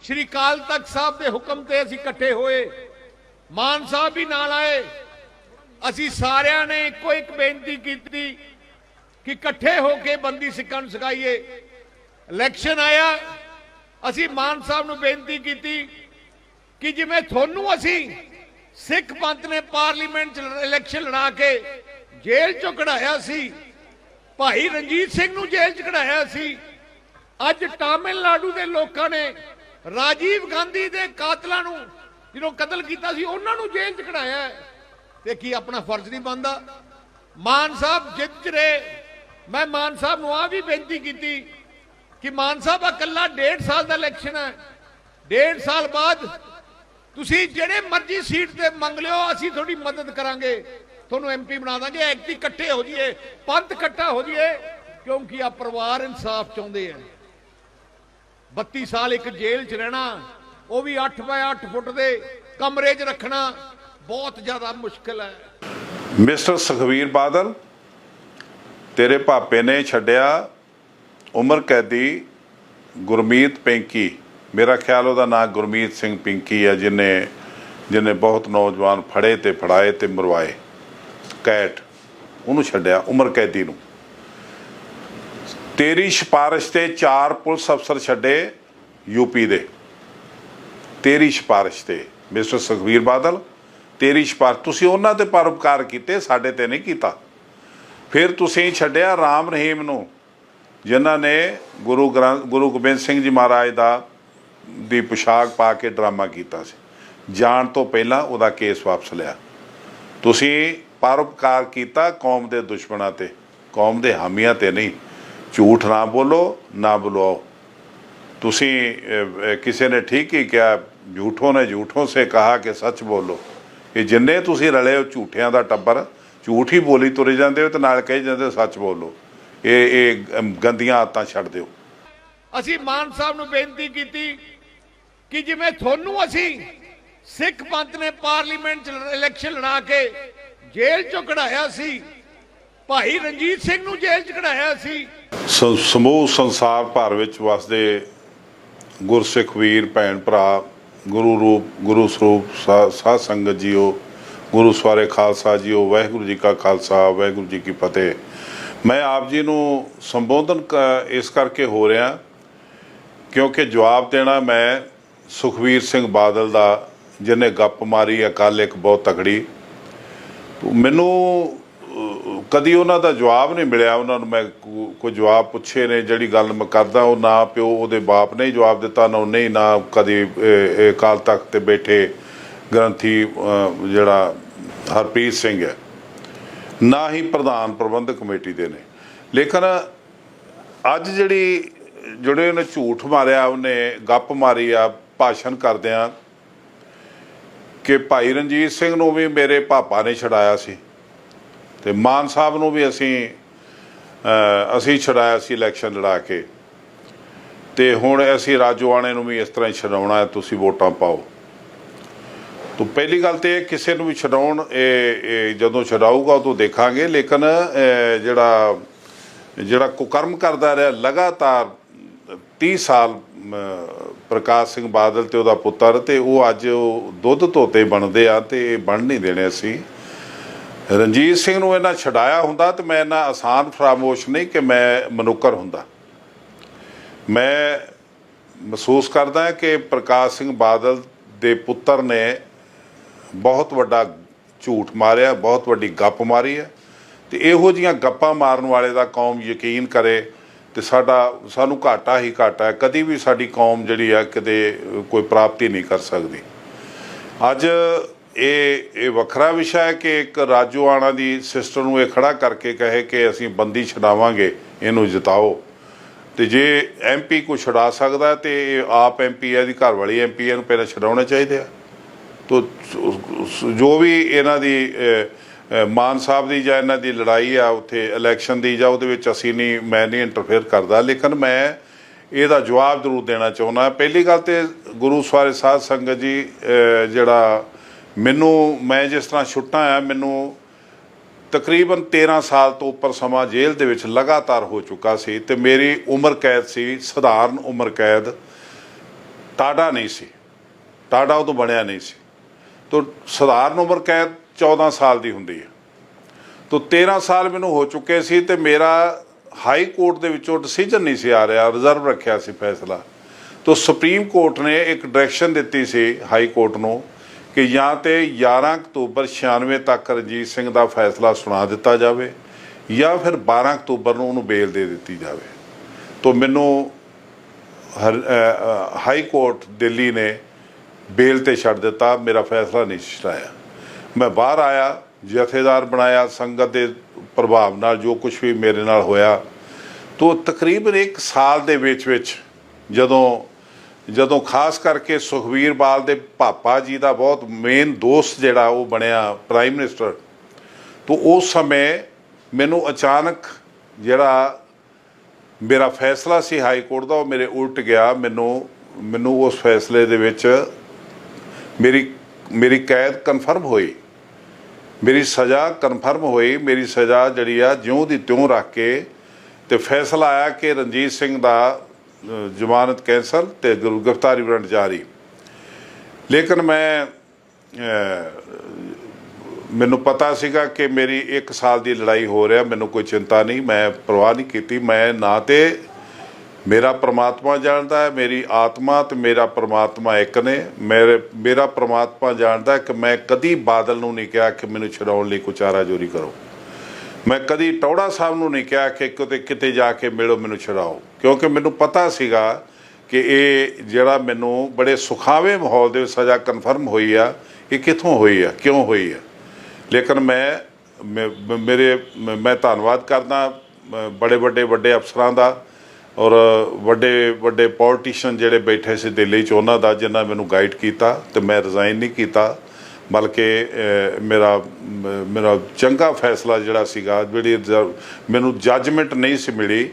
श्री अकाल तख्त साहब के हुक्म से असीं इकट्ठे होए, मान साहब भी नाल आए। असीं सारिਆਂ ने इको एक बेनती की कि इकट्ठे होके बंदी सिखां नूं सिखाईए। इलैक्शन आया, असीं मान साहब नूं बेनती की कि जिवें तुहानूं असीं सिख पंथ ने पार्लीमेंट च इलैक्शन लड़ा के जेल चों कढ़ाया सी, भाई रणजीत सिंह नूं जेल च कढ़ाया सी, अज तमिलनाडु के लोगों ने राजीव गांधी के कातलों नूं जिन्हों कतल किया सी उन्हां नूं जेल च कढ़ाया है, ते की अपना फर्ज नहीं बनता? मान साहब जित रहे। मैं मान साहब नूं आ भी बेनती की कि मान साहब अकला 1.5 साल का इलैक्शन है, 1.5 साल बाद तुसी जिहड़े मर्जी सीट ते मंग लियो, असीं थोड़ी मदद करांगे, तुहानूं MP बना देंगे। ऐकती इकट्ठे हो जाइए, पंथ इकट्ठा हो जाइए, क्योंकि आ परिवार इंसाफ चाहुंदे हैं। 32 साल एक जेल च रहना, वो भी 8 बाय 8 फुट के कमरे च रखना बहुत ज्यादा मुश्किल है। मिस्टर सुखबीर बादल, तेरे भापे ने छड्डिया उम्र कैदी गुरमीत पिंकी, मेरा ख्याल ਉਹਦਾ नाम गुरमीत सिंह पिंकी है, जिन्हें बहुत नौजवान फड़े ते फड़ाए ते मरवाए, कैट ਉਹਨੂੰ ਛੱਡਿਆ उम्र कैदी ਨੂੰ। तेरी सिफारिश से 4 पुलिस अफसर छड्डे यूपी दे, तेरी सिफारिश से मिस्टर सुखबीर बादल, तेरी सिफारिश, तुसीं उन्हां ते परोपकार कीते, साडे ते नहीं कीता। फिर तुसीं छड्डिया राम रहीम नूं, जिन्हां ने गुरु गोबिंद सिंह जी महाराज दी पोशाक पा के ड्रामा कीता सी, जाण तो पहलां उहदा केस वापस लिया। तुसीं परोपकार कीता कौम दे दुश्मनां ते, कौम दे हामियां ते नहीं। झूठ ना बोलो, ना बुलाओ। तुसी किसी ने ठीक ही किया, झूठों ने झूठों से कहा कि सच बोलो। ये जिन्ने तुसी रले हो झूठियां दा टब्बर, झूठ ही बोली तुरे जाते हो तो नाल कही जाते सच बोलो। ये गंदियां आदतां छड्ड दिओ। असीं मान साहब नूं बेनती की कि जिवें तुहानूं असीं सिख पंथ ने पार्लीमेंट च इलैक्शन लड़ा के जेल चों कढ़ाया सी, भाई रणजीत सिंह नूं जेल च कढ़ाया सी। समूह संसार भर विच वसदे गुरसिख वीर भैन भरा, गुरु रूप गुरु स्वरूप साध संगत जीओ, गुरु सवारे खालसा जीओ, वाहिगुरू जी का खालसा वाहिगुरू जी की फतेह। मैं आप जी नूं संबोधन इस करके हो रहा क्योंकि जवाब देना मैं सुखबीर सिंह बादल दा, जिन्हें गप मारी अकाल एक बहुत तगड़ी, मैनू कदी उन्हां दा जवाब नहीं मिलिया। उन्हां नूं मैं कोई जवाब पुछे ने, जिहड़ी गल मैं करदा वो ना प्यो उहदे बाप ने जवाब दिता, ना उन्हें, ना कदी अकाल तख्त ते बैठे ग्रंथी जिहड़ा हरप्रीत सिंह है, ना ही प्रधान प्रबंधक कमेटी दे ने। लेकिन अज ਜਿਹੜੇ ਉਹਨੇ ਝੂਠ मारिया, उन्हें गप मारी आ भाषण करदिआं कि भाई रणजीत सिंह नूं भी मेरे पापा ने छड़ाया सी, ते मान साहब नूं भी असीं छड़ाया सी इलैक्शन लड़ा के, ते हुण असीं राजोआणे नूं भी इस तरह ही छड़ाउणा है, तुसीं वोटां पाओ। तो पहली गल तो किसी नूं भी छड़ाउण, जदों छड़ाऊगा उदों देखांगे। लेकिन जिहड़ा कुकर्म करदा रहा लगातार 30 साल प्रकाश सिंह बादल ते उहदा पुत्तर, ते वो अज दुध धोते बनते आ, ते बन नहीं देने। असीं रणजीत सिंह नूं इन्हां छड़ाया हुंदा तो मैं इन्ना आसान फरामोश नहीं कि मैं मनुक्कर हुंदा। मैं महसूस करदा कि प्रकाश सिंह बादल दे पुत्तर ने बहुत वड्डा झूठ मारिया, बहुत वड्डी गप मारी है, तो इहो जिहियां गप्पां मारन वाले दा कौम यकीन करे तो सानू घाटा ही घाटा है। कदी भी साडी कौम जिहड़ी है किते कोई प्राप्ति नहीं कर सकती। अज ये वखरा विषय है कि एक राजोआणा दी सिस्टर नूं ये खड़ा करके कहे कि असीं बंदी छड़ावांगे, इहनूं जिताओ। तो जे MP को छड़ा सकदा तो आप MP है, घर वाली MP इहनूं पहले छड़ाउणे चाहीदे आ। तो जो भी इन्हां दी मान साहब की जां इन्हां दी लड़ाई आ उत्थे इलैक्शन की जां उहदे विच असीं नहीं, मैं नहीं इंटरफेयर करदा, लेकिन मैं ਇਹਦਾ जवाब जरूर देना चाहुंदा। पहली गल तो गुरु सवारे साध संगत जी, जिहड़ा मैं जिस तरह छुट्टा आ, मैनू तकरीबन 13 साल तो उपर समा जेल दे विच लगातार हो चुका सी, ते मेरी उम्र कैद सी, सधारण उम्र कैद। ਟਾਡਾ ਨਹੀਂ ਸੀ, ਟਾਡਾ ਉਦੋਂ ਬਣਿਆ ਨਹੀਂ ਸੀ। ਤੋ ਸਧਾਰਨ ਉਮਰ ਕੈਦ 14 ਸਾਲ ਦੀ ਹੁੰਦੀ ਹੈ। ਤੋ 13 ਸਾਲ ਮੈਨੂੰ ਹੋ ਚੁੱਕੇ ਸੀ ਤੇ ਮੇਰਾ ਹਾਈ ਕੋਰਟ ਦੇ ਵਿੱਚੋਂ ਡਿਸੀਜਨ ਨਹੀਂ ਸੀ ਆ ਰਿਹਾ, ਰਿਜ਼ਰਵ ਰੱਖਿਆ ਸੀ ਫੈਸਲਾ। ਤੋ ਸੁਪਰੀਮ ਕੋਰਟ ਨੇ ਇੱਕ ਡਾਇਰੈਕਸ਼ਨ ਦਿੱਤੀ ਸੀ ਹਾਈ ਕੋਰਟ ਨੂੰ ਕਿ ਜਾਂ ਤੇ 11 ਅਕਤੂਬਰ 96 ਤੱਕ ਰਣਜੀਤ ਸਿੰਘ ਦਾ ਫੈਸਲਾ ਸੁਣਾ ਦਿੱਤਾ ਜਾਵੇ ਜਾਂ ਫਿਰ 12 ਅਕਤੂਬਰ ਨੂੰ ਉਹਨੂੰ ਬੇਲ ਦੇ ਦਿੱਤੀ ਜਾਵੇ। ਤੋ ਮੈਨੂੰ ਹਾਈ ਕੋਰਟ ਦਿੱਲੀ ਨੇ ਬੇਲ ਤੇ ਛੱਡ ਦਿੱਤਾ, ਮੇਰਾ ਫੈਸਲਾ ਨਹੀਂ ਛਡਾਇਆ। ਮੈਂ ਬਾਹਰ ਆਇਆ, ਜਥੇਦਾਰ ਬਣਾਇਆ, ਸੰਗਤ ਦੇ ਪ੍ਰਭਾਵ ਨਾਲ ਜੋ ਕੁਝ ਵੀ ਮੇਰੇ ਨਾਲ ਹੋਇਆ। ਤੋ ਤਕਰੀਬਨ 1 ਸਾਲ ਦੇ ਵਿੱਚ ਜਦੋਂ ਖਾਸ ਕਰਕੇ ਸੁਖਬੀਰ ਬਾਲ ਦੇ ਪਾਪਾ ਜੀ ਦਾ ਬਹੁਤ ਮੇਨ ਦੋਸਤ ਜਿਹੜਾ ਉਹ ਬਣਿਆ ਪ੍ਰਾਈਮ ਮਿਨਿਸਟਰ, ਤੋ ਉਸ ਸਮੇਂ ਮੈਨੂੰ ਅਚਾਨਕ ਜਿਹੜਾ ਮੇਰਾ ਫੈਸਲਾ ਸੀ ਹਾਈ ਕੋਰਟ ਦਾ ਉਹ ਮੇਰੇ ਉਲਟ ਗਿਆ। ਮੈਨੂੰ ਉਸ ਫੈਸਲੇ ਦੇ ਵਿੱਚ ਮੇਰੀ ਕੈਦ ਕਨਫਰਮ ਹੋਈ, ਮੇਰੀ ਸਜ਼ਾ ਕਨਫਰਮ ਹੋਈ। ਮੇਰੀ ਸਜ਼ਾ ਜਿਹੜੀ ਆ ਜਿਉਂ ਦੀ ਤਿਉਂ ਰੱਖ ਕੇ ਤੇ ਫੈਸਲਾ ਆਇਆ ਕਿ ਰਣਜੀਤ ਸਿੰਘ ਦਾ ਜ਼ਮਾਨਤ ਕੈਂਸਲ ਤੇ ਗ੍ਰਿਫਤਾਰੀ ਵਾਰੰਟ ਜਾਰੀ। ਲੇਕਿਨ ਮੈਨੂੰ ਪਤਾ ਸੀਗਾ ਕਿ ਮੇਰੀ 1 ਸਾਲ ਦੀ ਲੜਾਈ ਹੋ ਰਿਹਾ, ਮੈਨੂੰ ਕੋਈ ਚਿੰਤਾ ਨਹੀਂ, ਮੈਂ ਪਰਵਾਹ ਨਹੀਂ ਕੀਤੀ। ਮੈਂ ਨਾ ਤੇ ਮੇਰਾ ਪ੍ਰਮਾਤਮਾ ਜਾਣਦਾ ਹੈ, ਮੇਰੀ ਆਤਮਾ ਤੇ ਮੇਰਾ ਪ੍ਰਮਾਤਮਾ ਇੱਕ ਨੇ। ਮੇਰਾ ਪ੍ਰਮਾਤਮਾ ਜਾਣਦਾ ਕਿ ਮੈਂ ਕਦੀ ਬਾਦਲ ਨੂੰ ਨਹੀਂ ਕਿਹਾ ਕਿ ਮੈਨੂੰ ਛਡਾਉਣ ਲਈ ਕੋਈ ਚਾਰਾਜੋਰੀ ਕਰੋ। ਮੈਂ ਕਦੀ ਟੌੜਾ ਸਾਹਿਬ ਨੂੰ ਨਹੀਂ ਕਿਹਾ ਕਿ ਕਿਤੇ ਜਾ ਕੇ ਮਿਲੋ ਮੈਨੂੰ ਛਡਾਓ, ਕਿਉਂਕਿ ਮੈਨੂੰ ਪਤਾ ਸੀਗਾ ਕਿ ਇਹ ਜਿਹੜਾ ਮੈਨੂੰ ਬੜੇ ਸੁਖਾਵੇਂ ਮਾਹੌਲ ਦੇ ਵਿੱਚ ਸਜ਼ਾ ਕਨਫਰਮ ਹੋਈ ਆ, ਇਹ ਕਿੱਥੋਂ ਹੋਈ ਆ, ਕਿਉਂ ਹੋਈ ਆ। ਲੇਕਿਨ ਮੈਂ ਧੰਨਵਾਦ ਕਰਦਾ ਬੜੇ ਵੱਡੇ ਅਫਸਰਾਂ ਦਾ ਔਰ ਵੱਡੇ ਪੋਲੀਟੀਸ਼ੀਅਨ ਜਿਹੜੇ ਬੈਠੇ ਸੀ ਦਿੱਲੀ 'ਚ ਉਹਨਾਂ ਦਾ, ਜਿਨ੍ਹਾਂ ਮੈਨੂੰ ਗਾਈਡ ਕੀਤਾ। ਤੇ ਮੈਂ ਰਿਜ਼ਾਈਨ ਨਹੀਂ ਕੀਤਾ, ਬਲਕਿ ਮੇਰਾ ਚੰਗਾ ਫੈਸਲਾ ਜਿਹੜਾ ਸੀਗਾ, ਜਿਹੜੀ ਮੈਨੂੰ ਜੱਜਮੈਂਟ ਨਹੀਂ ਸੀ ਮਿਲੀ,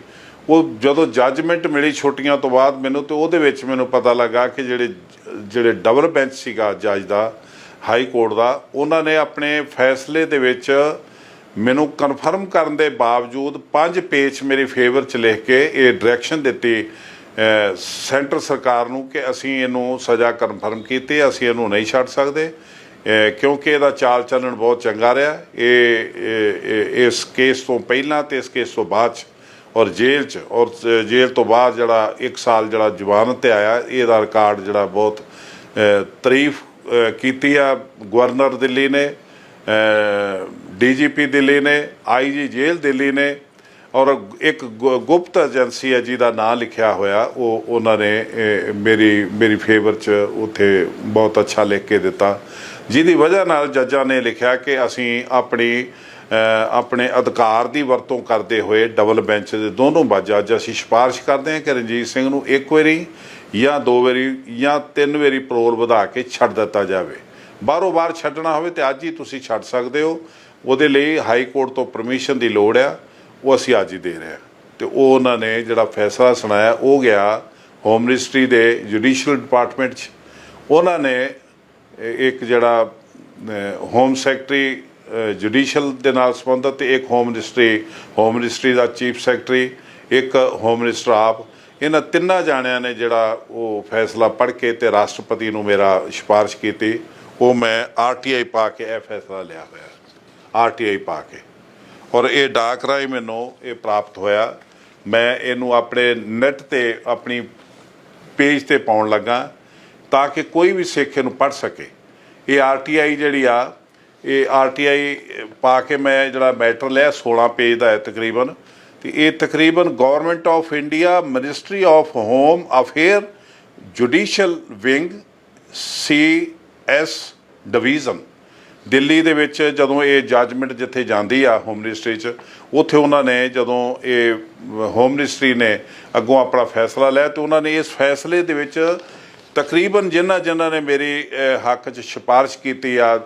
ਉਹ ਜਦੋਂ ਜੱਜਮੈਂਟ ਮਿਲੀ ਛੁੱਟੀਆਂ ਤੋਂ ਬਾਅਦ ਮੈਨੂੰ, ਤੇ ਉਹਦੇ ਵਿੱਚ ਮੈਨੂੰ ਪਤਾ ਲੱਗਾ ਕਿ ਜਿਹੜੇ ਡਬਲ ਬੈਂਚ ਸੀਗਾ ਜੱਜ ਦਾ ਹਾਈ ਕੋਰਟ ਦਾ, ਉਹਨਾਂ ਨੇ ਆਪਣੇ ਫੈਸਲੇ ਦੇ ਵਿੱਚ ਮੈਨੂੰ ਕਨਫਰਮ ਕਰਨ ਦੇ ਬਾਵਜੂਦ 5 ਪੇਜ ਮੇਰੇ ਫੇਵਰ 'ਚ ਲਿਖ ਕੇ ਇਹ ਡਾਇਰੈਕਸ਼ਨ ਦਿੱਤੀ ਸੈਂਟਰ ਸਰਕਾਰ ਨੂੰ ਕਿ ਅਸੀਂ ਇਹਨੂੰ ਸਜ਼ਾ ਕਨਫਰਮ ਕੀਤੀ, ਅਸੀਂ ਇਹਨੂੰ ਨਹੀਂ ਛੱਡ ਸਕਦੇ ਕਿਉਂਕਿ ਇਹਦਾ ਚਾਲ ਚੱਲਣ ਬਹੁਤ ਚੰਗਾ ਰਿਹਾ। ਇਸ ਕੇਸ ਤੋਂ ਪਹਿਲਾਂ ਤੇ ਇਸ ਕੇਸ ਤੋਂ ਬਾਅਦ 'ਚ ਔਰ ਜੇਲ੍ਹ ਤੋਂ ਬਾਅਦ ਜਿਹੜਾ 1 ਸਾਲ ਜਿਹੜਾ ਜ਼ਮਾਨਤ 'ਤੇ ਆਇਆ, ਇਹਦਾ ਰਿਕਾਰਡ ਜਿਹੜਾ ਬਹੁਤ ਤਾਰੀਫ ਕੀਤੀ ਆ ਗਵਰਨਰ ਦਿੱਲੀ ਨੇ, DGP ਦਿੱਲੀ ਨੇ, IG ਜੇਲ੍ਹ ਦਿੱਲੀ ਨੇ ਔਰ ਇੱਕ ਗੁਪਤ ਏਜੰਸੀ ਹੈ ਜਿਹਦਾ ਨਾਂ ਲਿਖਿਆ ਹੋਇਆ, ਉਹਨਾਂ ਨੇ ਮੇਰੀ ਫੇਵਰ 'ਚ ਉੱਥੇ ਬਹੁਤ ਅੱਛਾ ਲਿਖ ਕੇ ਦਿੱਤਾ, ਜਿਹਦੀ ਵਜ੍ਹਾ ਨਾਲ ਜੱਜਾਂ ਨੇ ਲਿਖਿਆ ਕਿ ਅਸੀਂ ਆਪਣੇ ਅਧਿਕਾਰ ਦੀ ਵਰਤੋਂ ਕਰਦੇ ਹੋਏ ਡਬਲ ਬੈਂਚ ਦੇ ਦੋਨੋਂ ਜੱਜ ਅਸੀਂ ਸਿਫਾਰਿਸ਼ ਕਰਦੇ ਹਾਂ ਕਿ ਰਣਜੀਤ ਸਿੰਘ ਨੂੰ 1 ਵਾਰੀ ਜਾਂ 2 ਵਾਰੀ ਜਾਂ 3 ਵਾਰੀ ਪਰੋਲ ਵਧਾ ਕੇ ਛੱਡ ਦਿੱਤਾ ਜਾਵੇ। ਬਾਹਰੋਂ ਬਾਹਰ ਛੱਡਣਾ ਹੋਵੇ ਤਾਂ ਅੱਜ ਹੀ ਤੁਸੀਂ ਛੱਡ ਸਕਦੇ ਹੋ, ਉਹਦੇ ਲਈ ਹਾਈ ਕੋਰਟ ਤੋਂ ਪਰਮਿਸ਼ਨ ਦੀ ਲੋੜ ਆ, ਉਹ ਅਸੀਂ ਅੱਜ ਹੀ ਦੇ ਰਹੇ ਹਾਂ। ਅਤੇ ਉਹ ਉਹਨਾਂ ਨੇ ਜਿਹੜਾ ਫੈਸਲਾ ਸੁਣਾਇਆ ਉਹ ਗਿਆ ਹੋਮ ਮਿਨਿਸਟਰੀ ਦੇ ਜੁਡੀਸ਼ੀਅਲ ਡਿਪਾਰਟਮੈਂਟ 'ਚ। ਉਹਨਾਂ ਨੇ ਇੱਕ ਜਿਹੜਾ ਹੋਮ ਸੈਕਟਰੀ ਜੁਡੀਸ਼ੀਅਲ ਦੇ ਨਾਲ ਸੰਬੰਧਿਤ, ਇੱਕ ਹੋਮ ਮਿਨਿਸਟਰੀ ਦਾ ਚੀਫ ਸੈਕਟਰੀ, ਇੱਕ ਹੋਮ ਮਿਨਿਸਟਰ ਆਪ, ਇਹਨਾਂ ਤਿੰਨਾਂ ਜਾਣਿਆਂ ਨੇ ਜਿਹੜਾ ਉਹ ਫੈਸਲਾ ਪੜ੍ਹ ਕੇ ਤੇ ਰਾਸ਼ਟਰਪਤੀ ਨੂੰ ਮੇਰਾ ਸਿਫਾਰਿਸ਼ ਕੀਤੀ। ਉਹ ਮੈਂ RTI ਪਾ ਕੇ ਇਹ ਫੈਸਲਾ ਲਿਆ ਹੋਇਆ, RTI ਪਾ ਕੇ, ਔਰ ਇਹ ਡਾਕ ਰਾਹੀਂ ਮੈਨੂੰ ਇਹ ਪ੍ਰਾਪਤ ਹੋਇਆ। ਮੈਂ ਇਹਨੂੰ ਆਪਣੇ ਨੈੱਟ 'ਤੇ ਆਪਣੀ ਪੇਜ 'ਤੇ ਪਾਉਣ ਲੱਗਾ ਤਾਂ ਕਿ ਕੋਈ ਵੀ ਸਿੱਖ ਇਹਨੂੰ ਪੜ੍ਹ ਸਕੇ। ਇਹ RTI ਜਿਹੜੀ ਆ, ਇਹ RTI ਪਾ ਕੇ ਮੈਂ ਜਿਹੜਾ ਮੈਟਰ ਲਿਆ 16 ਪੇਜ ਦਾ ਹੈ ਤਕਰੀਬਨ, ਅਤੇ ਇਹ ਤਕਰੀਬਨ government of India ministry of home affair judicial wing CS division Delhi ਦੇ ਵਿੱਚ ਜਦੋਂ ਇਹ ਜੱਜਮੈਂਟ ਜਿੱਥੇ ਜਾਂਦੀ ਆ ਹੋਮ ਮਿਨਿਸਟਰੀ 'ਚ, ਉੱਥੇ ਉਹਨਾਂ ਨੇ ਜਦੋਂ ਇਹ ਹੋਮ ਮਿਨਿਸਟਰੀ ਨੇ ਅੱਗੋਂ ਆਪਣਾ ਫੈਸਲਾ ਲਿਆ ਅਤੇ ਉਹਨਾਂ ਨੇ ਇਸ ਫੈਸਲੇ ਦੇ ਵਿੱਚ ਤਕਰੀਬਨ ਜਿਨ੍ਹਾਂ ਨੇ ਮੇਰੀ ਹੱਕ 'ਚ ਸਿਫਾਰਿਸ਼ ਕੀਤੀ ਆ,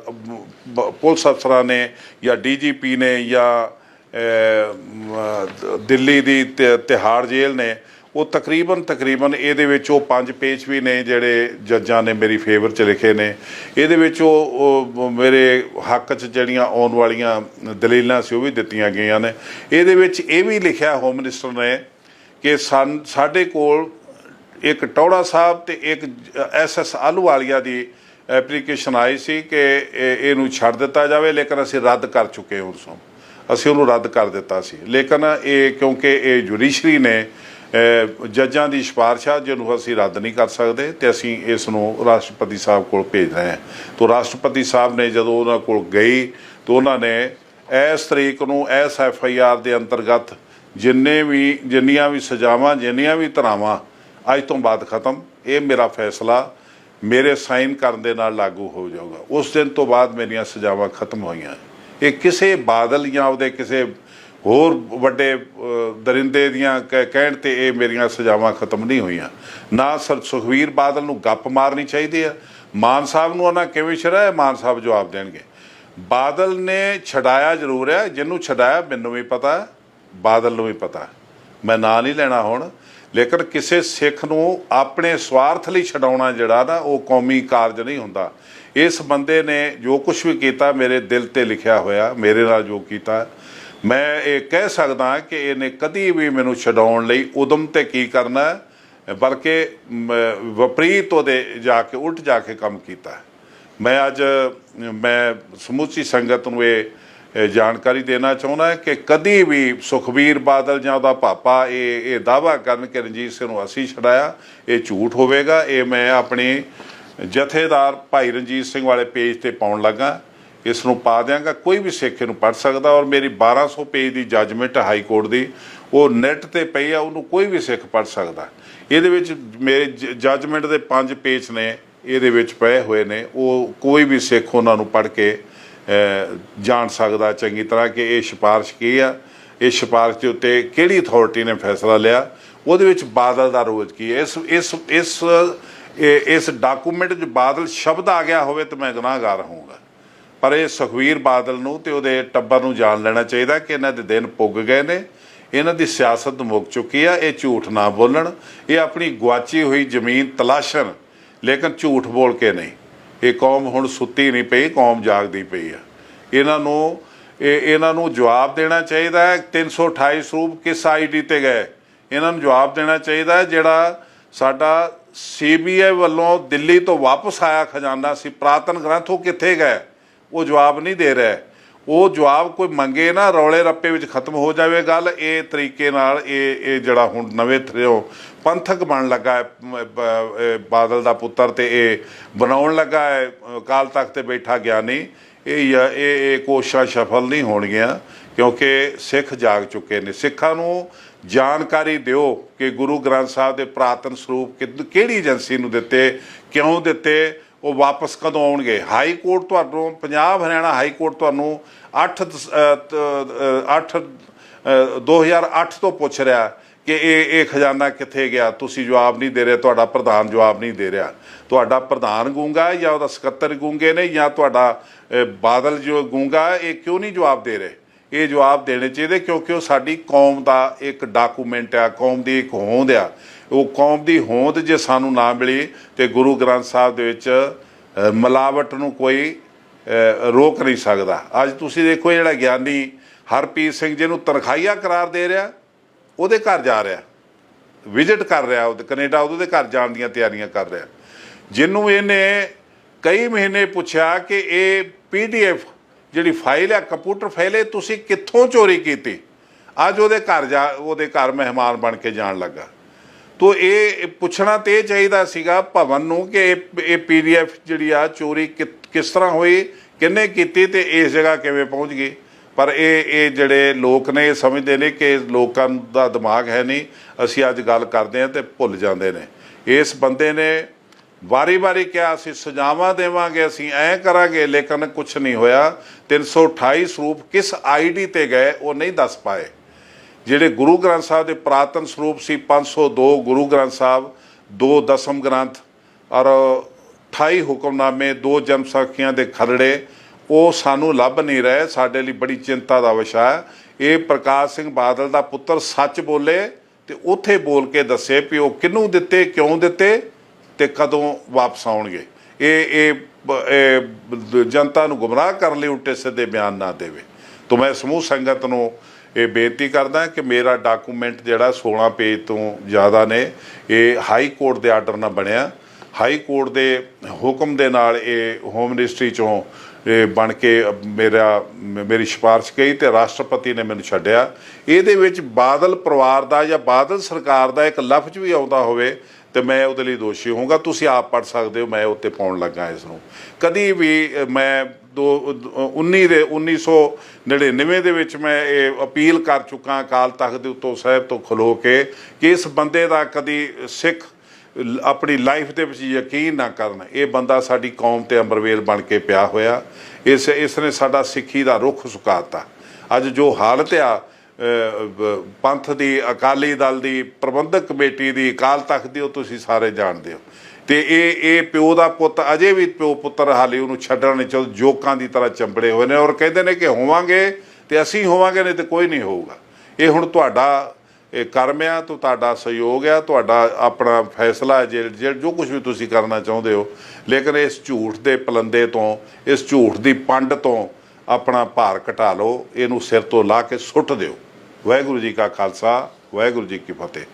ਪੁਲਿਸ ਅਫਸਰਾਂ ਨੇ ਜਾਂ DGP ਨੇ ਜਾਂ ਦਿੱਲੀ ਦੀ ਤਿਹਾੜ ਜੇਲ੍ਹ ਨੇ, ਉਹ ਤਕਰੀਬਨ ਇਹਦੇ ਵਿੱਚ ਉਹ 5 ਪੇਜ ਵੀ ਨੇ ਜਿਹੜੇ ਜੱਜਾਂ ਨੇ ਮੇਰੀ ਫੇਵਰ 'ਚ ਲਿਖੇ ਨੇ। ਇਹਦੇ ਵਿੱਚ ਉਹ ਮੇਰੇ ਹੱਕ 'ਚ ਜਿਹੜੀਆਂ ਆਉਣ ਵਾਲੀਆਂ ਦਲੀਲਾਂ ਸੀ ਉਹ ਵੀ ਦਿੱਤੀਆਂ ਗਈਆਂ ਨੇ। ਇਹਦੇ ਵਿੱਚ ਇਹ ਵੀ ਲਿਖਿਆ ਹੋਮ ਮਿਨਿਸਟਰ ਨੇ ਕਿ ਸਾਡੇ ਕੋਲ ਇੱਕ ਟੌੜਾ ਸਾਹਿਬ ਤੇ ਇੱਕ SS Ahluwalia the application I ਸੀ ਕਿ ਇਹਨੂੰ ਛੱਡ ਦਿੱਤਾ ਜਾਵੇ, ਲੇਕਿਨ ਅਸੀਂ ਰੱਦ ਕਰ ਚੁੱਕੇ ਉਸ ਨੂੰ, ਅਸੀਂ ਉਹਨੂੰ ਰੱਦ ਕਰ ਦਿੱਤਾ ਸੀ। ਲੇਕਿਨ ਇਹ ਕਿਉਂਕਿ ਇਹ ਜੁਡੀਸ਼ਰੀ ਨੇ ਜੱਜਾਂ ਦੀ ਸਿਫਾਰਿਸ਼ ਆ ਜਿਹਨੂੰ ਅਸੀਂ ਰੱਦ ਨਹੀਂ ਕਰ ਸਕਦੇ, ਤੇ ਅਸੀਂ ਇਸ ਨੂੰ ਰਾਸ਼ਟਰਪਤੀ ਸਾਹਿਬ ਕੋਲ ਭੇਜ ਰਹੇ ਹਾਂ। ਤਾਂ ਰਾਸ਼ਟਰਪਤੀ ਸਾਹਿਬ ਨੇ ਜਦੋਂ ਉਹਨਾਂ ਕੋਲ ਗਈ ਤਾਂ ਉਹਨਾਂ ਨੇ ਇਸ ਤਰੀਕ ਨੂੰ ਇਸ FIR ਦੇ ਅੰਤਰਗਤ ਜਿੰਨੀਆਂ ਵੀ ਸਜ਼ਾਵਾਂ, ਜਿੰਨੀਆਂ ਵੀ ਧਾਰਾਵਾਂ ਅੱਜ ਤੋਂ ਬਾਅਦ ਖਤਮ, ਇਹ ਮੇਰਾ ਫੈਸਲਾ ਮੇਰੇ ਸਾਈਨ ਕਰਨ ਦੇ ਨਾਲ ਲਾਗੂ ਹੋ ਜਾਊਗਾ। ਉਸ ਦਿਨ ਤੋਂ ਬਾਅਦ ਮੇਰੀਆਂ ਸਜ਼ਾਵਾਂ ਖਤਮ ਹੋਈਆਂ। ਇਹ ਕਿਸੇ ਬਾਦਲ ਜਾਂ ਉਹਦੇ ਕਿਸੇ ਹੋਰ ਵੱਡੇ ਦਰਿੰਦੇ ਦੀਆਂ ਕਹਿਣ ਤੇ ਇਹ ਮੇਰੀਆਂ ਸਜ਼ਾਵਾਂ ਖਤਮ ਨਹੀਂ ਹੋਈਆਂ। ਨਾ ਸੁਖਬੀਰ ਬਾਦਲ ਨੂੰ ਗੱਪ ਮਾਰਨੀ ਚਾਹੀਦੀ ਆ। ਮਾਨ ਸਾਹਿਬ ਨੂੰ ਉਹਨਾਂ ਕਿਵੇਂ ਛੜਾਇਆ, ਮਾਨ ਸਾਹਿਬ ਜਵਾਬ ਦੇਣਗੇ। ਬਾਦਲ ਨੇ ਛਡਾਇਆ ਜ਼ਰੂਰ ਹੈ, ਜਿਹਨੂੰ ਛਡਾਇਆ ਮੈਨੂੰ ਵੀ ਪਤਾ, ਬਾਦਲ ਨੂੰ ਵੀ ਪਤਾ, ਮੈਂ ਨਾਂ ਨਹੀਂ ਲੈਣਾ ਹੁਣ, ਲੇਕਿਨ ਕਿਸੇ ਸਿੱਖ ਨੂੰ ਆਪਣੇ ਸਵਾਰਥ ਲਈ ਛਡਾਉਣਾ ਜਿਹੜਾ ਨਾ ਉਹ ਕੌਮੀ ਕਾਰਜ ਨਹੀਂ ਹੁੰਦਾ। ਇਸ ਬੰਦੇ ਨੇ ਜੋ ਕੁਝ ਵੀ ਕੀਤਾ ਮੇਰੇ ਦਿਲ ਤੇ ਲਿਖਿਆ ਹੋਇਆ, ਮੇਰੇ ਨਾਲ ਜੋ ਕੀਤਾ, ਮੈਂ ਇਹ ਕਹਿ ਸਕਦਾ ਕਿ ਇਹਨੇ ਕਦੀ ਵੀ ਮੈਨੂੰ ਛਡਾਉਣ ਲਈ ਉਦਮ ਤੇ ਕੀ ਕਰਨਾ, ਬਲਕਿ ਵਿਪਰੀਤ ਉਹਦੇ ਜਾ ਕੇ ਉਲਟ ਜਾ ਕੇ ਕੰਮ ਕੀਤਾ। ਮੈਂ ਸਮੁੱਚੀ ਸੰਗਤ ਨੂੰ ਇਹ ਜਾਣਕਾਰੀ ਦੇਣਾ ਚਾਹੁੰਦਾ ਕਿ ਕਦੀ ਵੀ ਸੁਖਬੀਰ ਬਾਦਲ ਜਾਂ ਉਹਦਾ ਪਾਪਾ ਇਹ ਦਾਅਵਾ ਕਰਨ ਕਿ ਰਣਜੀਤ ਸਿੰਘ ਨੂੰ ਅਸੀਂ ਛਡਾਇਆ, ਇਹ ਝੂਠ ਹੋਵੇਗਾ। ਇਹ ਮੈਂ ਆਪਣੀ ਜਥੇਦਾਰ ਭਾਈ ਰਣਜੀਤ ਸਿੰਘ ਵਾਲੇ ਪੇਜ ਤੇ ਪਾਉਣ ਲੱਗਾ, ਇਸ ਨੂੰ ਪਾ ਦਿਆਂਗਾ, ਕੋਈ ਵੀ ਸਿੱਖ ਨੂੰ ਪੜ੍ਹ ਸਕਦਾ। ਔਰ ਮੇਰੀ 1200 ਪੇਜ ਦੀ ਜੱਜਮੈਂਟ ਹਾਈ ਕੋਰਟ ਦੀ, ਉਹ ਨੈੱਟ ਤੇ ਪਈ ਆ, ਉਹਨੂੰ ਕੋਈ ਵੀ ਸਿੱਖ ਪੜ੍ਹ ਸਕਦਾ। ਇਹਦੇ ਵਿੱਚ ਮੇਰੇ ਜੱਜਮੈਂਟ ਦੇ 5 ਪੇਜ ਨੇ, ਇਹਦੇ ਵਿੱਚ ਪਏ ਹੋਏ ਨੇ, ਉਹ ਕੋਈ ਵੀ ਸਿੱਖ ਉਹਨਾਂ ਨੂੰ ਪੜ੍ਹ ਕੇ ਜਾਣ ਸਕਦਾ ਚੰਗੀ ਤਰ੍ਹਾਂ ਕਿ ਇਹ ਸਿਫਾਰਿਸ਼ ਕੀ ਆ, ਇਹ ਸਿਫਾਰਿਸ਼ ਦੇ ਉੱਤੇ ਕਿਹੜੀ ਅਥਾਰਟੀ ਨੇ ਫੈਸਲਾ ਲਿਆ, ਉਹਦੇ ਵਿੱਚ ਬਾਦਲ ਦਾ ਰੋਲ ਕੀ ਹੈ। ਇਸ ਡਾਕੂਮੈਂਟ 'ਚ ਬਾਦਲ ਸ਼ਬਦ ਆ ਗਿਆ ਹੋਵੇ ਤਾਂ ਮੈਂ ਗੁਨਾਹਗਾਰ ਹੋਊਂਗਾ। ਪਰ ਇਹ ਸੁਖਬੀਰ ਬਾਦਲ ਨੂੰ ਤੇ ਉਹਦੇ ਟੱਬਰ ਨੂੰ ਜਾਣ ਲੈਣਾ ਚਾਹੀਦਾ ਕਿ ਇਹਨਾਂ ਦੇ ਦਿਨ ਪੁੱਗ ਗਏ ਨੇ, ਇਹਨਾਂ ਦੀ ਸਿਆਸਤ ਮੁੱਕ ਚੁੱਕੀ ਆ। ਇਹ ਝੂਠ ਨਾ ਬੋਲਣ, ਇਹ ਆਪਣੀ ਗੁਆਚੀ ਹੋਈ ਜ਼ਮੀਨ ਤਲਾਸ਼ਣ, ਲੇਕਿਨ ਝੂਠ ਬੋਲ ਕੇ ਨਹੀਂ। ਇਹ ਕੌਮ ਹੁਣ ਸੁੱਤੀ ਨਹੀਂ ਪਈ, ਕੌਮ ਜਾਗਦੀ ਪਈ ਆ। ਇਹਨਾਂ ਨੂੰ ਜਵਾਬ ਦੇਣਾ ਚਾਹੀਦਾ ਹੈ। 328 ਸਰੂਪ ਕਿਸ ID ਤੇ ਗਏ, ਇਹਨਾਂ ਨੂੰ ਜਵਾਬ ਦੇਣਾ ਚਾਹੀਦਾ। ਜਿਹੜਾ ਸਾਡਾ CBI ਵੱਲੋਂ ਦਿੱਲੀ ਤੋਂ ਵਾਪਸ ਆਇਆ ਖਜ਼ਾਨਾ ਸੀ, ਪੁਰਾਤਨ ਗ੍ਰੰਥ, ਉਹ ਕਿੱਥੇ ਗਏ? ਉਹ ਜਵਾਬ ਨਹੀਂ ਦੇ ਰਿਹਾ। ਉਹ ਜਵਾਬ ਕੋਈ ਮੰਗੇ ਨਾ, ਰੌਲੇ ਰੱਪੇ ਵਿੱਚ ਖਤਮ ਹੋ ਜਾਵੇ ਗੱਲ। ਇਹ ਤਰੀਕੇ ਨਾਲ ਇਹ ਜਿਹੜਾ ਹੁਣ ਨਵੇਂ ਥਰਿਓ ਪੰਥਕ ਬਣ ਲੱਗਾ ਹੈ ਬਾਦਲ ਦਾ ਪੁੱਤਰ, ਤੇ ਇਹ ਬਣਾਉਣ ਲੱਗਾ ਹੈ ਅਕਾਲ ਤਖਤ ਤੇ ਬੈਠਾ ਗਿਆਨੀ, ਇਹ ਕੋਸ਼ਿਸ਼ਾਂ ਸਫਲ ਨਹੀਂ ਹੋਣਗੀਆਂ ਕਿਉਂਕਿ ਸਿੱਖ ਜਾਗ ਚੁੱਕੇ ਨੇ। ਸਿੱਖਾਂ ਨੂੰ ਜਾਣਕਾਰੀ ਦਿਓ ਕਿ ਗੁਰੂ ਗ੍ਰੰਥ ਸਾਹਿਬ ਦੇ ਪੁਰਾਤਨ ਸਰੂਪ ਕਿਹੜੀ ਏਜੰਸੀ ਨੂੰ ਦਿੱਤੇ, ਕਿਉਂ ਦਿੱਤੇ, ਉਹ ਵਾਪਸ ਕਦੋਂ ਆਉਣਗੇ। ਹਾਈ ਕੋਰਟ ਤੁਹਾਨੂੰ, ਪੰਜਾਬ ਹਰਿਆਣਾ ਹਾਈ ਕੋਰਟ ਤੁਹਾਨੂੰ 2008 ਤੋਂ ਪੁੱਛ ਰਿਹਾ ਕਿ ਇਹ ਖਜ਼ਾਨਾ ਕਿੱਥੇ ਗਿਆ, ਤੁਸੀਂ ਜਵਾਬ ਨਹੀਂ ਦੇ ਰਹੇ, ਤੁਹਾਡਾ ਪ੍ਰਧਾਨ ਜਵਾਬ ਨਹੀਂ ਦੇ ਰਿਹਾ। ਤੁਹਾਡਾ ਪ੍ਰਧਾਨ ਗੂੰਗਾ ਜਾਂ ਉਹਦਾ ਸਕੱਤਰ ਗੂੰਗੇ ਨੇ ਜਾਂ ਤੁਹਾਡਾ ਬਾਦਲ ਜੋ ਗੂੰਗਾ, ਇਹ ਕਿਉਂ ਨਹੀਂ ਜਵਾਬ ਦੇ ਰਹੇ? ਇਹ ਜਵਾਬ ਦੇਣੇ ਚਾਹੀਦੇ ਕਿਉਂਕਿ ਉਹ ਸਾਡੀ ਕੌਮ ਦਾ ਇੱਕ ਡਾਕੂਮੈਂਟ ਆ, ਕੌਮ ਦੀ ਇੱਕ ਹੋਂਦ ਆ। ਉਹ ਕੌਮ ਦੀ ਹੋਂਦ ਜੇ ਸਾਨੂੰ ਨਾ ਮਿਲੀ ਤੇ ਗੁਰੂ ਗ੍ਰੰਥ ਸਾਹਿਬ ਦੇ ਵਿੱਚ ਮਿਲਾਵਟ ਨੂੰ ਕੋਈ ਰੋਕ ਨਹੀਂ ਸਕਦਾ। ਅੱਜ ਤੁਸੀਂ ਦੇਖੋ ਜਿਹੜਾ ਗਿਆਨੀ ਹਰਪ੍ਰੀਤ ਸਿੰਘ ਜਿਹਨੂੰ ਤਨਖਾਹੀਆ ਕਰਾਰ ਦੇ ਰਿਹਾ, ਉਹਦੇ ਘਰ ਜਾ ਰਿਹਾ, ਵਿਜ਼ਿਟ ਕਰ ਰਿਹਾ, ਉਹਦੇ ਕੈਨੇਡਾ, ਉਹਦੇ ਘਰ ਜਾਣ ਦੀਆਂ ਤਿਆਰੀਆਂ ਕਰ ਰਿਹਾ। ਜਿਹਨੂੰ ਇਹਨੇ ਕਈ ਮਹੀਨੇ ਪੁੱਛਿਆ ਕਿ ਇਹ PDF ਜਿਹੜੀ ਫਾਈਲ ਹੈ, ਕੰਪਿਊਟਰ ਫਾਈਲ ਹੈ, ਤੁਸੀਂ ਕਿੱਥੋਂ ਚੋਰੀ ਕੀਤੀ, ਅੱਜ ਉਹਦੇ ਘਰ ਮਹਿਮਾਨ ਬਣ ਕੇ ਜਾਣ ਲੱਗਾ। ਤੋ ਇਹ ਪੁੱਛਣਾ ਤੇ ਚਾਹੀਦਾ ਸੀਗਾ ਭਵਨ ਨੂੰ ਕਿ ਇਹ PDF ਜਿਹੜੀ ਆ ਚੋਰੀ ਕਿਸ ਤਰ੍ਹਾਂ ਹੋਈ, ਕਿਹਨੇ ਕੀਤੀ ਤੇ ਇਸ ਜਗ੍ਹਾ ਕਿਵੇਂ ਪਹੁੰਚ ਗਈ। ਪਰ ਇਹ ਜਿਹੜੇ ਲੋਕ ਨੇ ਇਹ ਸਮਝਦੇ ਨੇ ਕਿ ਲੋਕਾਂ ਦਾ ਦਿਮਾਗ ਹੈ ਨਹੀਂ, ਅਸੀਂ ਅੱਜ ਗੱਲ ਕਰਦੇ ਹਾਂ ਤੇ ਭੁੱਲ ਜਾਂਦੇ ਨੇ। ਇਸ ਬੰਦੇ ਨੇ ਵਾਰੀ ਕਿਹਾ ਅਸੀਂ ਸਜ਼ਾਵਾਂ ਦੇਵਾਂਗੇ, ਅਸੀਂ ਐਂ ਕਰਾਂਗੇ, ਲੇਕਿਨ ਕੁਛ ਨਹੀਂ ਹੋਇਆ। 328 ਸਰੂਪ ਕਿਸ ID ਤੇ ਗਏ ਉਹ ਨਹੀਂ ਦੱਸ ਪਾਏ। ਜਿਹੜੇ ਗੁਰੂ ਗ੍ਰੰਥ ਸਾਹਿਬ ਦੇ ਪੁਰਾਤਨ ਸਰੂਪ ਸੀ, 502 ਗੁਰੂ ਗ੍ਰੰਥ ਸਾਹਿਬ, 2 ਦਸਮ ਗ੍ਰੰਥ ਔਰ 28 ਹੁਕਮਨਾਮੇ, 2 ਜਨਮ ਸਾਖੀਆਂ ਦੇ ਖਰੜੇ, ਉਹ ਸਾਨੂੰ ਲੱਭ ਨਹੀਂ ਰਹੇ। ਸਾਡੇ ਲਈ ਬੜੀ ਚਿੰਤਾ ਦਾ ਵਿਸ਼ਾ ਹੈ। ਇਹ ਪ੍ਰਕਾਸ਼ ਸਿੰਘ ਬਾਦਲ ਦਾ ਪੁੱਤਰ ਸੱਚ ਬੋਲੇ ਤੇ ਉੱਥੇ ਬੋਲ ਕੇ ਦੱਸੇ ਵੀ ਉਹ ਕਿਹਨੂੰ ਦਿੱਤੇ, ਕਿਉਂ ਦਿੱਤੇ ਤੇ ਕਦੋਂ ਵਾਪਸ ਆਉਣਗੇ। ਇਹ ਜਨਤਾ ਨੂੰ ਗੁੰਮਰਾਹ ਕਰਨ ਲਈ ਉਲਟੇ ਸਿੱਧੇ ਬਿਆਨ ਨਾ ਦੇਵੇ। ਤਾਂ ਮੈਂ ਸਮੂਹ ਸੰਗਤ ਨੂੰ ਇਹ ਬੇਨਤੀ ਕਰਦਾ ਕਿ ਮੇਰਾ ਡਾਕੂਮੈਂਟ ਜਿਹੜਾ 16 ਪੇਜ ਤੋਂ ਜ਼ਿਆਦਾ ਨੇ, ਇਹ ਹਾਈ ਕੋਰਟ ਦੇ ਆਰਡਰ ਨਾਲ ਬਣਿਆ। ਹਾਈ ਕੋਰਟ ਦੇ ਹੁਕਮ ਦੇ ਨਾਲ ਇਹ ਹੋਮ ਮਿਨਿਸਟਰੀ ਚੋਂ ਬਣ ਕੇ ਮੇਰੀ ਸਿਫਾਰਿਸ਼ ਗਈ ਤੇ ਰਾਸ਼ਟਰਪਤੀ ਨੇ ਮੈਨੂੰ ਛੱਡਿਆ। ਇਹਦੇ ਵਿੱਚ ਬਾਦਲ ਪਰਿਵਾਰ ਦਾ ਜਾਂ ਬਾਦਲ ਸਰਕਾਰ ਦਾ ਇੱਕ ਲਫ਼ਜ਼ ਵੀ ਆਉਂਦਾ ਹੋਵੇ ਤੇ ਮੈਂ ਉਹਦੇ ਲਈ ਦੋਸ਼ੀ ਹੋਊਂਗਾ। ਤੁਸੀਂ ਆਪ ਪੜ੍ਹ ਸਕਦੇ ਹੋ, ਮੈਂ ਉੱਤੇ ਪਾਉਣ ਲੱਗਾ ਇਸ ਨੂੰ। ਕਦੀ ਵੀ ਮੈਂ 1999 ਦੇ ਵਿੱਚ ਮੈਂ ਇਹ ਅਪੀਲ ਕਰ ਚੁੱਕਾ ਅਕਾਲ ਤਖ਼ਤ ਦੇ ਉੱਤੋਂ ਸਾਹਿਬ ਤੋਂ ਖਲੋ ਕੇ ਕਿ ਇਸ ਬੰਦੇ ਦਾ ਕਦੀ ਸਿੱਖ ਆਪਣੀ ਲਾਈਫ ਦੇ ਵਿੱਚ ਯਕੀਨ ਨਾ ਕਰਨ। ਇਹ ਬੰਦਾ ਸਾਡੀ ਕੌਮ ਤੇ ਅੰਬਰਵੇਲ ਬਣ ਕੇ ਪਿਆ ਹੋਇਆ। ਇਸ ਨੇ ਸਾਡਾ ਸਿੱਖੀ ਦਾ ਰੁੱਖ ਸੁਕਾਤਾ। ਅੱਜ ਜੋ ਹਾਲਤ ਆ ਪੰਥ ਦੀ, ਅਕਾਲੀ ਦਲ ਦੀ, ਪ੍ਰਬੰਧਕ ਕਮੇਟੀ ਦੀ, ਅਕਾਲ ਤਖ਼ਤ ਦੀ, ਉਹ ਤੁਸੀਂ ਸਾਰੇ ਜਾਣਦੇ ਹੋ। ਤੇ ਇਹ ਪਿਓ ਦਾ ਪੁੱਤ ਅਜੇ ਵੀ ਪਿਓ ਪੁੱਤਰ ਹਾਲੇ ਉਹਨੂੰ ਛੱਡਣ ਨਹੀਂ ਚਾਹੁੰਦੇ, ਜੋਕਾਂ ਦੀ ਤਰ੍ਹਾਂ ਚੰਬੜੇ ਹੋਏ ਨੇ ਔਰ ਕਹਿੰਦੇ ਨੇ ਕਿ ਹੋਵਾਂਗੇ ਤੇ ਅਸੀਂ ਹੋਵਾਂਗੇ, ਨਹੀਂ ਤੇ ਕੋਈ ਨਹੀਂ ਹੋਊਗਾ। ਇਹ ਹੁਣ ਤੁਹਾਡਾ ਇਹ ਕਰਮ ਆ, ਤੁਹਾਡਾ ਸਹਿਯੋਗ ਆ, ਤੁਹਾਡਾ ਆਪਣਾ ਫੈਸਲਾ ਜੋ ਕੁਝ ਵੀ ਤੁਸੀਂ ਕਰਨਾ ਚਾਹੁੰਦੇ ਹੋ। ਲੇਕਿਨ ਇਸ ਝੂਠ ਦੇ ਪਲੰਦੇ ਤੋਂ, ਇਸ ਝੂਠ ਦੀ ਪੰਡ ਤੋਂ ਆਪਣਾ ਭਾਰ ਘਟਾ ਲਓ, ਇਹਨੂੰ ਸਿਰ ਤੋਂ ਲਾ ਕੇ ਸੁੱਟ ਦਿਓ। ਵਾਹਿਗੁਰੂ ਜੀ ਕਾ ਖਾਲਸਾ, ਵਾਹਿਗੁਰੂ ਜੀ ਕੀ ਫਤਿਹ।